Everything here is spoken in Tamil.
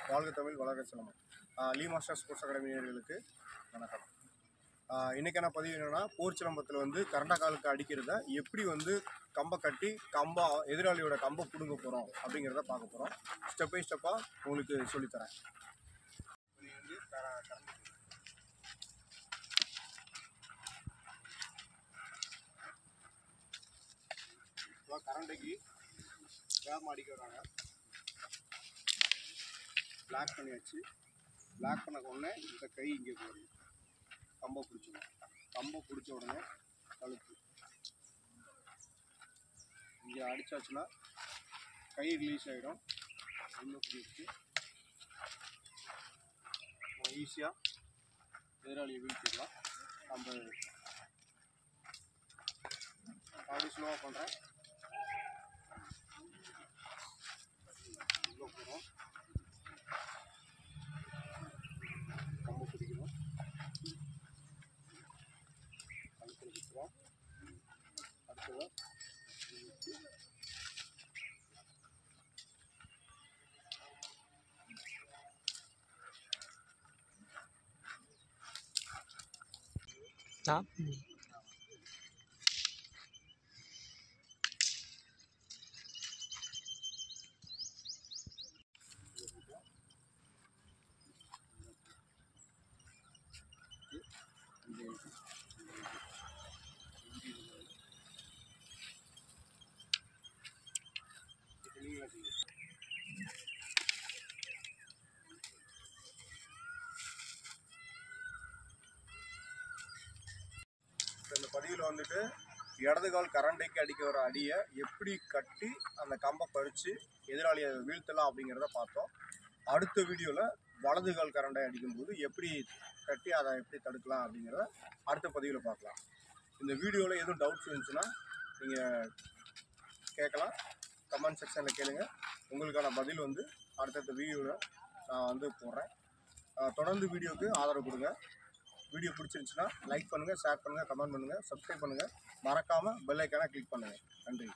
வாழ்க தமிழ் வளர்க சிலம்பம். லீ மாஸ்டர் ஸ்போர்ட்ஸ் அகாடமி நேயர்களுக்கு வணக்கம். இன்றைக்கான பதிவு என்னென்னா, போர் சிலம்பத்தில் வந்து கரண்டா காலுக்கு அடிக்கிறத எப்படி வந்து கம்பை கட்டி எதிராளியோட கம்பை பிடுங்க போகிறோம் அப்படிங்கிறத பார்க்க போகிறோம். ஸ்டெப் பை ஸ்டெப்பாக உங்களுக்கு சொல்லித்தரேன். கரண்டைக்கு வேகமாக அடிக்க வராங்க. பிளாக் பண்ணியாச்சு. பிளாக் பண்ண உடனே இந்த கை இங்கே போயிடும். கம்பை பிடிச்சிடும். கம்பை பிடிச்ச உடனே கழுத்து இங்கே அடித்தாச்சுன்னா கை ரிலீஸ் ஆகிடும். இன்னும் பிடிச்சி ஈஸியாக எதிராளியை வீழ்த்திடலாம். நம்ம அப்படி ஸ்லோவாக பண்ணுறேன். இவ்வளோ போகிறோம். கம்பை பிடிக்கணும். கழுத்தில் சுற்றுறோம். அடுத்ததாக இந்த பதிவில் வந்துட்டு இடது கால் கரண்டைக்கு அடிக்க வர அடியை எப்படி கட்டி அந்த கம்பை பறித்து எதிராளியை வீழ்த்தலாம் அப்படிங்கிறத பார்த்தோம். அடுத்த வீடியோவில் வலது கால் கரண்டை அடிக்கும்போது எப்படி கட்டி அதை எப்படி தடுக்கலாம் அப்படிங்கிறத அடுத்த பதிவில் பார்க்கலாம். இந்த வீடியோவில் எதுவும் டவுட்ஸ் இருந்துச்சுன்னா நீங்கள் கேட்கலாம். கமெண்ட் செக்ஷனில் கேளுங்க. உங்களுக்கான பதில் வந்து அடுத்தடுத்த வீடியோவில் நான் வந்து போடுறேன். தொடர்ந்து வீடியோவுக்கு ஆதரவு கொடுங்க. வீடியோ பிடிச்சிருந்துச்சுன்னா லைக் பண்ணுங்கள், ஷேர் பண்ணுங்கள், கமெண்ட் பண்ணுங்கள், சப்ஸ்கிரைப் பண்ணுங்கள். மறக்காமல் பெல் ஐக்கானை கிளிக் பண்ணுங்கள். நன்றி.